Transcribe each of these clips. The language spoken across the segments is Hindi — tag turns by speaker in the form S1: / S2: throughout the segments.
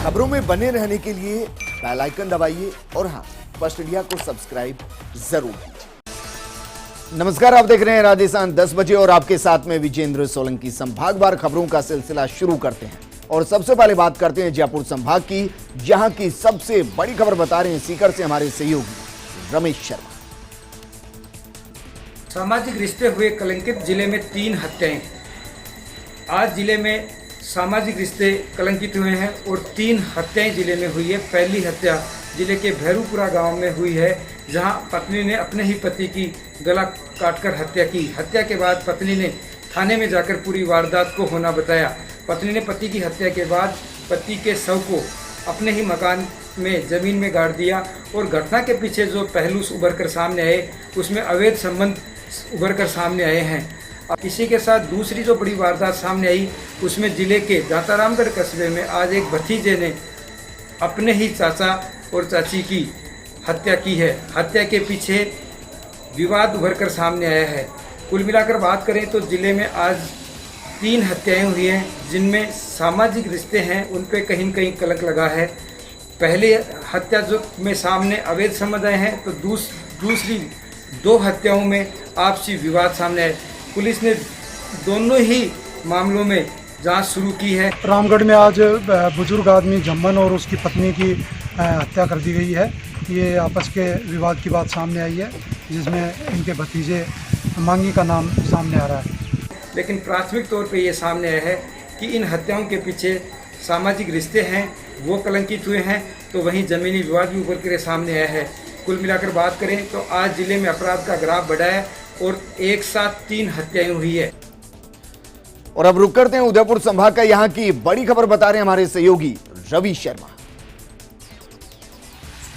S1: खबरों में बने रहने के लिए बेल आइकन दबाइए और हाँ, फर्स्ट इंडिया को सब्सक्राइब जरूर कीजिए। नमस्कार, आप देख रहे हैं राजस्थान 10 बजे और आपके साथ में विजेंद्र सोलंकी। संभागवार खबरों का सिलसिला शुरू करते हैं और सबसे पहले बात करते हैं जयपुर संभाग की, जहां की सबसे बड़ी खबर बता रहे हैं सीकर से हमारे सहयोगी रमेश शर्मा।
S2: सामाजिक रिश्ते हुए कलंकित। जिले में 3 हत्याएं। आज जिले में सामाजिक रिश्ते कलंकित हुए हैं और 3 हत्याएं जिले में हुई है। पहली हत्या जिले के भैरूपुरा गांव में हुई है, जहां पत्नी ने अपने ही पति की गला काटकर हत्या की। हत्या के बाद पत्नी ने थाने में जाकर पूरी वारदात को होना बताया। पत्नी ने पति की हत्या के बाद पति के शव को अपने ही मकान में जमीन में गाड़ दिया और घटना के पीछे जो पहलू उभर कर सामने आए, उसमें अवैध संबंध उभर कर सामने आए हैं। अब इसी के साथ दूसरी जो बड़ी वारदात सामने आई, उसमें जिले के दातारामगढ़ कस्बे में आज एक भतीजे ने अपने ही चाचा और चाची की हत्या की है। हत्या के पीछे विवाद उभर कर सामने आया है। कुल मिलाकर बात करें तो जिले में आज 3 हत्याएं हुई हैं, जिनमें सामाजिक रिश्ते हैं उन पे कहीं न कहीं कलंक लगा है। पहले हत्या जो में सामने अवैध संबंध आए हैं, तो दूसरी 2 हत्याओं में आपसी विवाद सामने आए। पुलिस ने दोनों ही मामलों में जांच शुरू की है।
S3: रामगढ़ में आज बुजुर्ग आदमी जम्मन और उसकी पत्नी की हत्या कर दी गई है। ये आपस के विवाद की बात सामने आई है, जिसमें इनके भतीजे मांगी का नाम सामने आ रहा है।
S2: लेकिन प्राथमिक तौर पे ये सामने आया है कि इन हत्याओं के पीछे सामाजिक रिश्ते हैं, वो कलंकित हुए हैं, तो वहीं ज़मीनी विवाद भी उभर कर सामने आया है। कुल मिलाकर बात करें तो आज जिले में अपराध का ग्राफ बढ़ा है और एक साथ 3 हत्याएं हुई है।
S1: और अब रुक करते हैं उदयपुर संभाग का, यहां की बड़ी खबर बता रहे हैं हमारे सहयोगी रवि शर्मा।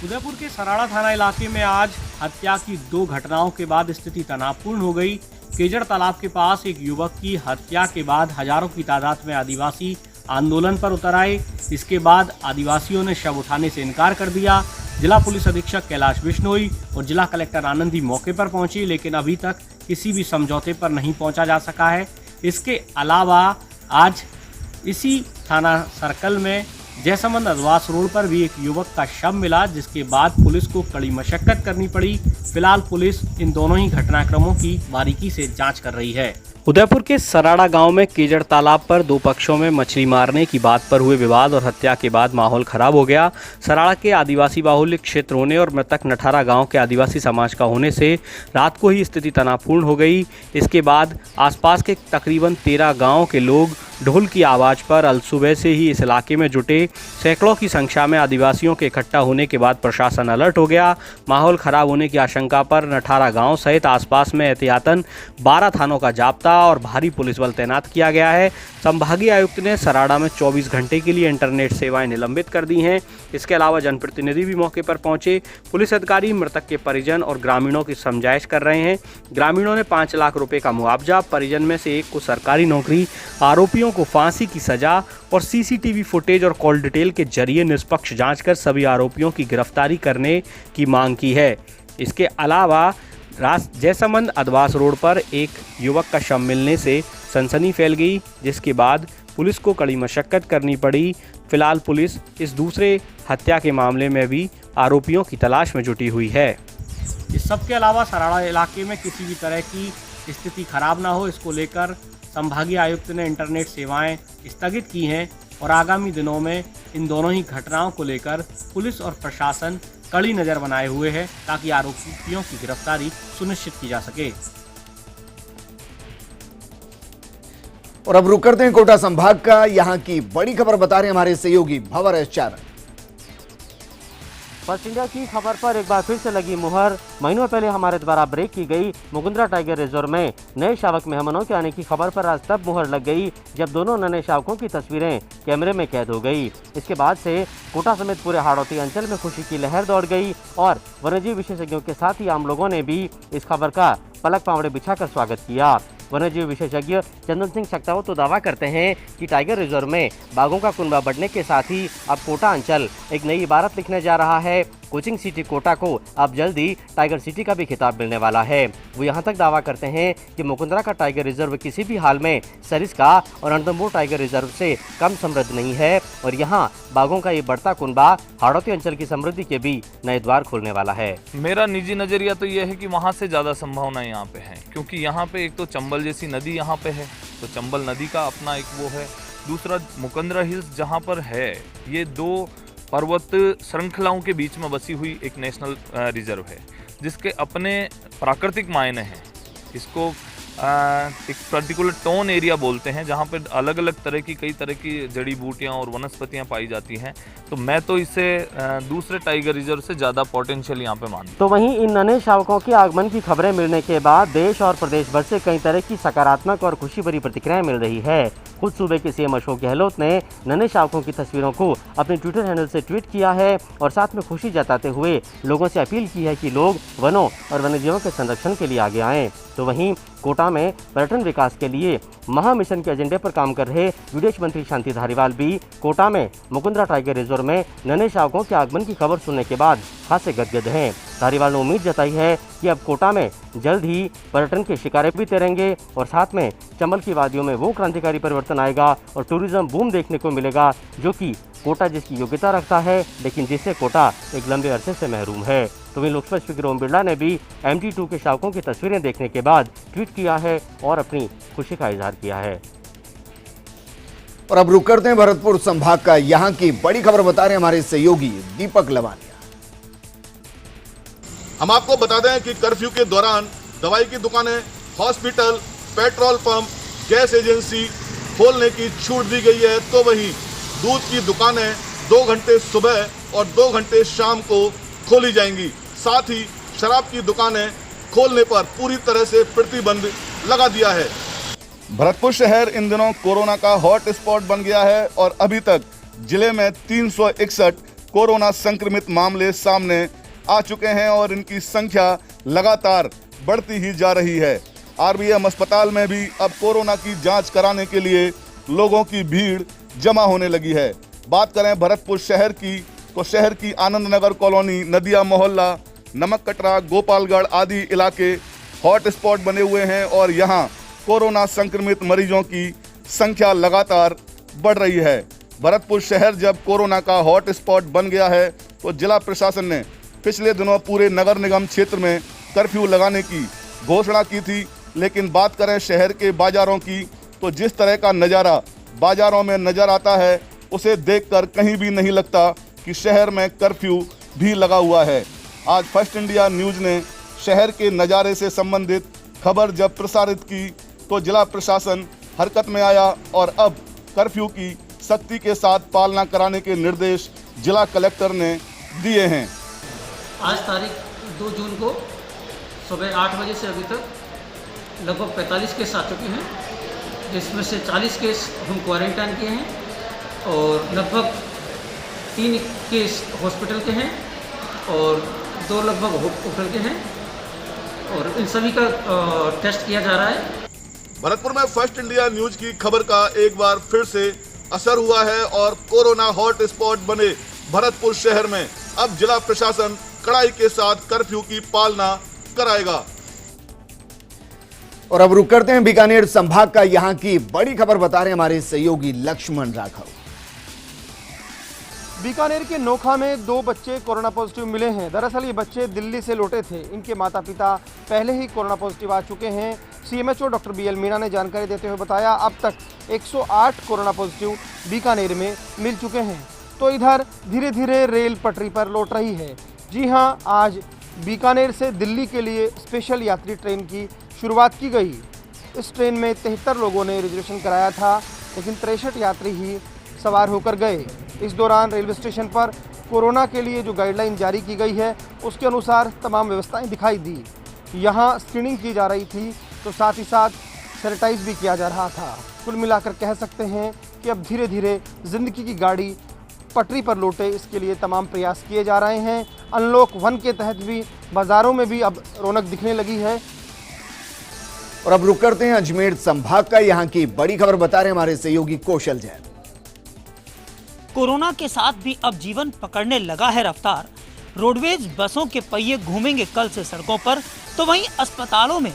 S4: उदयपुर के सराड़ा थाना इलाके में आज हत्या की 2 घटनाओं के बाद स्थिति तनावपूर्ण हो गई। केजड़ तालाब के पास एक युवक की हत्या के बाद हजारों की तादाद में आदिवासी आंदोलन पर उतर आए। इसके बाद आदिवासियों ने शव उठाने से इनकार कर दिया। जिला पुलिस अधीक्षक कैलाश बिश्नोई और जिला कलेक्टर आनंदी मौके पर पहुंची, लेकिन अभी तक किसी भी समझौते पर नहीं पहुंचा जा सका है। इसके अलावा आज इसी थाना सर्कल में जयसमंद अदवास रोड पर भी एक युवक का शव मिला, जिसके बाद पुलिस को कड़ी मशक्कत करनी पड़ी। फिलहाल पुलिस इन दोनों ही घटनाक्रमों की बारीकी से जांच कर रही है। उदयपुर के सराड़ा गांव में केजड़ तालाब पर 2 पक्षों में मछली मारने की बात पर हुए विवाद और हत्या के बाद माहौल खराब हो गया। सराड़ा के आदिवासी बाहुल्य क्षेत्र होने और मृतक नठारा गांव के आदिवासी समाज का होने से रात को ही स्थिति तनावपूर्ण हो गई। इसके बाद आसपास के तकरीबन 13 गाँव के लोग ढोल की आवाज़ पर अलसुबह से ही इस इलाके में जुटे। सैकड़ों की संख्या में आदिवासियों के इकट्ठा होने के बाद प्रशासन अलर्ट हो गया। माहौल खराब होने की आशंका पर नठारा गांव सहित आसपास में एहतियातन 12 थानों का जाब्ता और भारी पुलिस बल तैनात किया गया है। संभागीय आयुक्त ने सराड़ा में 24 घंटे के लिए इंटरनेट सेवाएं निलंबित कर दी हैं। इसके अलावा जनप्रतिनिधि भी मौके पर पहुंचे। पुलिस अधिकारी मृतक के परिजन और ग्रामीणों की समझाइश कर रहे हैं। ग्रामीणों ने 5 लाख रुपए का मुआवजा, परिजन में से एक को सरकारी नौकरी, आरोपियों को फांसी की सजा और सीसीटीवी फुटेज और कॉल डिटेल के जरिए निष्पक्ष जांच कर सभी आरोपियों की गिरफ्तारी करने की मांग की है। इसके अलावा जयसमंद अदवास रोड पर एक युवक का शव मिलने से सनसनी फैल गई, जिसके बाद पुलिस को कड़ी मशक्कत करनी पड़ी। फिलहाल पुलिस इस दूसरे हत्या के मामले में भी आरोपियों की तलाश में जुटी हुई है। इस सब के अलावा सराड़ा इलाके में किसी भी तरह की स्थिति खराब ना हो, इसको लेकर संभागीय आयुक्त ने इंटरनेट सेवाएं स्थगित की हैं और आगामी दिनों में इन दोनों ही घटनाओं को लेकर पुलिस और प्रशासन कड़ी नज़र बनाए हुए है, ताकि आरोपियों की गिरफ्तारी सुनिश्चित की जा सके।
S1: और अब रुक करते हैं कोटा संभाग का, यहां की बड़ी खबर बता रहे हैं हमारे सहयोगी भवर एस
S5: फर्स्ट इंडिया की खबर पर एक बार फिर से लगी मुहर। महीनों पहले हमारे द्वारा ब्रेक की गई मुकुंदरा टाइगर रिजर्व में नए शावक मेहमानों के आने की खबर पर आज तब मुहर लग गई जब दोनों नए शावकों की तस्वीरें कैमरे में कैद हो गई। इसके बाद से कोटा समेत पूरे हाड़ौती अंचल में खुशी की लहर दौड़ गई और वन्यजीव विशेषज्ञों के साथ ही आम लोगों ने भी इस खबर का पलक पावड़े बिछाकर स्वागत किया। वन्यजीव विशेषज्ञ चंदन सिंह सक्तावत तो दावा करते हैं कि टाइगर रिजर्व में बाघों का कुनबा बढ़ने के साथ ही अब कोटा अंचल एक नई इबारत लिखने जा रहा है। कोचिंग सिटी कोटा को अब जल्द ही टाइगर सिटी का भी खिताब मिलने वाला है। वो यहाँ तक दावा करते हैं कि मुकुंदरा का टाइगर रिजर्व किसी भी हाल में सरिस्का और रणथंभौर टाइगर रिजर्व से कम समृद्ध नहीं है और यहाँ बाघों का ये बढ़ता कुनबा हाड़ौती अंचल की समृद्धि के भी नए द्वार खोलने वाला है।
S6: मेरा निजी नजरिया तो यह है कि वहाँ से ज़्यादा संभावना यहाँ पे है, क्योंकि यहाँ पे एक तो चंबल जैसी नदी यहाँ पे है, तो चंबल नदी का अपना एक वो है। दूसरा मुकुंदरा हिल्स जहाँ पर है, ये 2 पर्वत श्रृंखलाओं के बीच में बसी हुई एक नेशनल रिजर्व है, जिसके अपने प्राकृतिक मायने हैं। इसको एक पर्टिकुलर टोन एरिया बोलते हैं, जहाँ पर अलग अलग तरह की कई तरह की जड़ी बूटियाँ और वनस्पतियाँ पाई जाती हैं। तो मैं तो इसे दूसरे टाइगर रिजर्व से ज़्यादा पोटेंशियल यहाँ पे मानता हूँ।
S5: तो वहीं इन नन्हे शावकों के आगमन की खबरें मिलने के बाद देश और प्रदेश भर से कई तरह की सकारात्मक और खुशी भरी प्रतिक्रियाएं मिल रही है। खुद सूबे के सीएम अशोक गहलोत ने नन्हे शावकों की तस्वीरों को अपने ट्विटर हैंडल से ट्वीट किया है और साथ में खुशी जताते हुए लोगों से अपील की है कि लोग वनों और वन्यजीवों के संरक्षण के लिए आगे आएं। तो वहीं कोटा में पर्यटन विकास के लिए महा मिशन के एजेंडे पर काम कर रहे विदेश मंत्री शांति धारीवाल भी कोटा में मुकुंदरा टाइगर रिजर्व में नन्हे शावकों के आगमन की खबर सुनने के बाद खासे गदगद हैं। धारीवाल ने उम्मीद जताई है कि अब कोटा में जल्द ही पर्यटन के शिकारे भी तैरेंगे और साथ में चंबल की वादियों में वो क्रांतिकारी परिवर्तन आएगा और टूरिज्म बूम देखने को मिलेगा, जो कि कोटा जिसकी योग्यता रखता है लेकिन जिससे कोटा एक लंबे अरसे से महरूम है। तो वहीं लोकसभा स्पीकर ओम बिरला ने भी MT2 के शावकों की तस्वीरें देखने के बाद ट्वीट किया है और अपनी खुशी का इजहार किया है।
S1: और अब रुक करते हैं भरतपुर संभाग का यहाँ की बड़ी खबर बता रहे हैं हमारे सहयोगी दीपक लवानिया।
S7: हम आपको बता दें कि कर्फ्यू के दौरान दवाई की दुकानें, hospital, petrol pump, gas agency खोलने की छूट दी गई है। तो वहीं दूध की दुकानें 2 घंटे सुबह और 2 घंटे शाम को खोली जाएंगी। साथ ही शराब की दुकानें खोलने पर पूरी तरह से प्रतिबंध लगा दिया है। भरतपुर शहर इन दिनों कोरोना का हॉट स्पॉट बन गया है और अभी तक जिले में 361 कोरोना संक्रमित मामले सामने आ चुके हैं और इनकी संख्या लगातार बढ़ती ही जा रही है। RBM अस्पताल में भी अब कोरोना की जांच कराने के लिए लोगों की भीड़ जमा होने लगी है। बात करें भरतपुर शहर की, तो शहर की आनंद नगर कॉलोनी, नदिया मोहल्ला, नमक कटरा, गोपालगढ़ आदि इलाके हॉट स्पॉट बने हुए हैं और यहाँ कोरोना संक्रमित मरीजों की संख्या लगातार बढ़ रही है। भरतपुर शहर जब कोरोना का हॉट स्पॉट बन गया है तो जिला प्रशासन ने पिछले दिनों पूरे नगर निगम क्षेत्र में कर्फ्यू लगाने की घोषणा की थी। लेकिन बात करें शहर के बाजारों की, तो जिस तरह का नज़ारा बाजारों में नज़र आता है उसे देखकर कहीं भी नहीं लगता कि शहर में कर्फ्यू भी लगा हुआ है। आज फर्स्ट इंडिया न्यूज़ ने शहर के नज़ारे से संबंधित खबर जब प्रसारित की तो जिला प्रशासन हरकत में आया और अब कर्फ्यू की सख्ती के साथ पालना कराने के निर्देश जिला कलेक्टर ने दिए हैं।
S8: आज तारीख 2 जून को सुबह 8 बजे से अभी तक लगभग 45 केस आ चुके हैं, जिसमें से 40 केस हम क्वारंटाइन किए हैं और लगभग 3 केस हॉस्पिटल के हैं और 2 लगभग होटल के हैं और इन सभी का टेस्ट किया जा रहा है।
S7: भरतपुर में फर्स्ट इंडिया न्यूज़ की खबर का एक बार फिर से असर हुआ है और कोरोना हॉट स्पॉट बने भरतपुर शहर में अब जिला प्रशासन कड़ाई के साथ कर्फ्यू की पालना कराएगा।
S1: और अब रुक करते हैं बीकानेर संभाग का, यहां की बड़ी खबर बता रहे हैं हमारे सहयोगी लक्ष्मण राघव।
S9: बीकानेर के नोखा में 2 बच्चे कोरोना पॉजिटिव मिले हैं। दरअसल ये बच्चे दिल्ली से लौटे थे। इनके माता पिता पहले ही कोरोना पॉजिटिव आ चुके हैं। CMHO डॉक्टर BL मीणा ने जानकारी देते हुए बताया अब तक 108 कोरोना पॉजिटिव बीकानेर में मिल चुके हैं। तो इधर धीरे धीरे रेल पटरी पर लौट रही है। जी हाँ, आज बीकानेर से दिल्ली के लिए स्पेशल यात्री ट्रेन की शुरुआत की गई। इस ट्रेन में 73 लोगों ने रिजर्वेशन कराया था, लेकिन 63 यात्री ही सवार होकर गए। इस दौरान रेलवे स्टेशन पर कोरोना के लिए जो गाइडलाइन जारी की गई है उसके अनुसार तमाम व्यवस्थाएं दिखाई दी। यहाँ स्क्रीनिंग की जा रही थी तो साथ ही साथ सैनिटाइज भी किया जा रहा था। कुल मिलाकर कह सकते हैं कि अब धीरे धीरे ज़िंदगी की गाड़ी पटरी पर लौटे, इसके लिए तमाम प्रयास किए जा रहे हैं। अनलॉक 1 के तहत भी बाज़ारों में भी अब रौनक दिखने लगी है।
S1: और अब रुक करते हैं अजमेर संभाग का, यहां की बड़ी खबर बता रहे हैं हमारे सहयोगी कौशल जैन।
S10: कोरोना के साथ भी अब जीवन पकड़ने लगा है रफ्तार। रोडवेज बसों के पहिए घूमेंगे कल से सड़कों पर, तो वहीं अस्पतालों में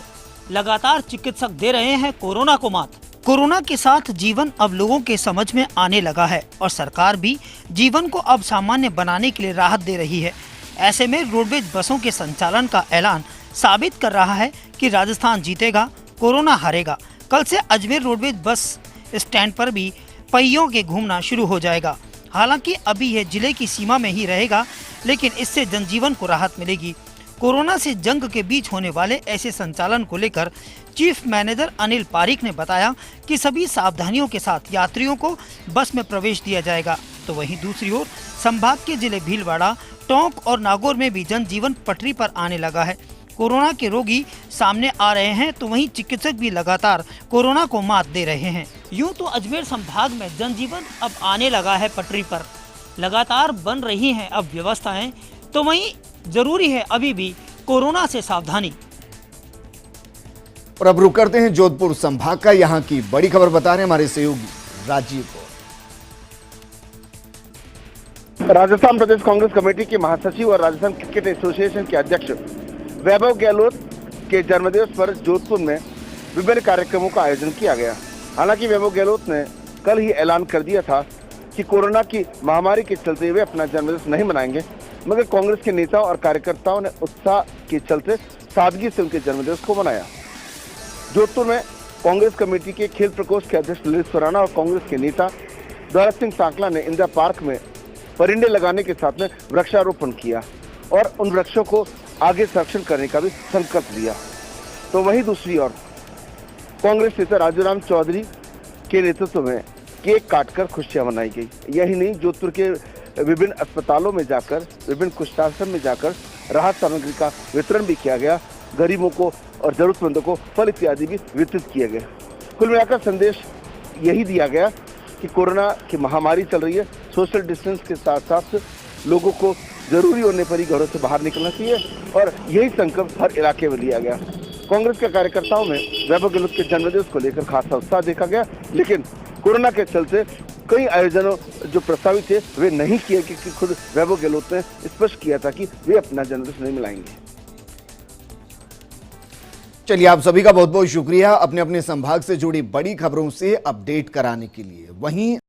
S10: लगातार चिकित्सक दे रहे हैं कोरोना को मात। कोरोना के साथ जीवन अब लोगों के समझ में आने लगा है और सरकार भी जीवन को अब सामान्य बनाने के लिए राहत दे रही है। ऐसे में रोडवेज बसों के संचालन का ऐलान साबित कर रहा है कि राजस्थान जीतेगा, कोरोना हारेगा। कल से अजमेर रोडवेज बस स्टैंड पर भी पहियों के घूमना शुरू हो जाएगा। हालांकि अभी यह जिले की सीमा में ही रहेगा, लेकिन इससे जनजीवन को राहत मिलेगी। कोरोना से जंग के बीच होने वाले ऐसे संचालन को लेकर चीफ मैनेजर अनिल पारीक ने बताया कि सभी सावधानियों के साथ यात्रियों को बस में प्रवेश दिया जाएगा। तो वहीं दूसरी ओर संभाग के जिले भीलवाड़ा, टोंक और नागौर में भी जनजीवन पटरी पर आने लगा है। कोरोना के रोगी सामने आ रहे हैं, तो वहीं चिकित्सक भी लगातार कोरोना को मात दे रहे हैं। यूं तो अजमेर संभाग में जनजीवन अब आने लगा है पटरी पर, लगातार बन रही हैं अब व्यवस्थाएं, तो वहीं जरूरी है अभी भी कोरोना से सावधानी।
S1: और अब रुक करते हैं जोधपुर संभाग का, यहाँ की बड़ी खबर बता रहे हैं हमारे सहयोगी राजीव को।
S9: राजस्थान प्रदेश कांग्रेस कमेटी के महासचिव और राजस्थान क्रिकेट एसोसिएशन के अध्यक्ष वैभव गहलोत के जन्मदिवस पर जोधपुर में विभिन्न कार्यक्रमों का आयोजन किया गया। हालांकि वैभव गहलोत ने कल ही ऐलान कर दिया था कि कोरोना की महामारी के चलते वे अपना जन्मदिवस नहीं मनाएंगे, मगर कांग्रेस के नेताओं और कार्यकर्ताओं ने उत्साह के चलते सादगी से उनके जन्मदिवस को मनाया। जोधपुर में कांग्रेस कमेटी के खेल प्रकोष्ठ के अध्यक्ष ललित सुराना और कांग्रेस के नेता दौलत सिंह सांकला ने इंदिरा पार्क में परिंदे लगाने के साथ में वृक्षारोपण किया और उन वृक्षों को आगे संरक्षण करने का भी संकल्प लिया। तो वहीं दूसरी ओर कांग्रेस नेता राजूराम चौधरी के नेतृत्व में केक काटकर खुशियां मनाई गई। यही नहीं, जोधपुर के विभिन्न अस्पतालों में जाकर, विभिन्न कुष्ठाश्रम में जाकर राहत सामग्री का वितरण भी किया गया। गरीबों को और जरूरतमंदों को फल इत्यादि भी वितरित किए गए। कुल मिलाकर संदेश यही दिया गया कि कोरोना की महामारी चल रही है, सोशल डिस्टेंस के साथ साथ लोगों को जरूरी होने पर ही घरों से बाहर निकलना चाहिए और यही संकल्प हर इलाके में लिया गया। कांग्रेस के कार्यकर्ताओं में वैभव गहलोत के जन्मदिवस को लेकर खासा उत्साह देखा गया, लेकिन कोरोना के चलते कई आयोजनों जो प्रस्तावित थे वे नहीं किए, क्योंकि खुद वैभव गहलोत ने स्पष्ट किया था कि वे अपना जन्मदिवस नहीं मनाएंगे।
S1: चलिए, आप सभी का बहुत बहुत शुक्रिया अपने अपने संभाग से जुड़ी बड़ी खबरों से अपडेट कराने के लिए। वहीं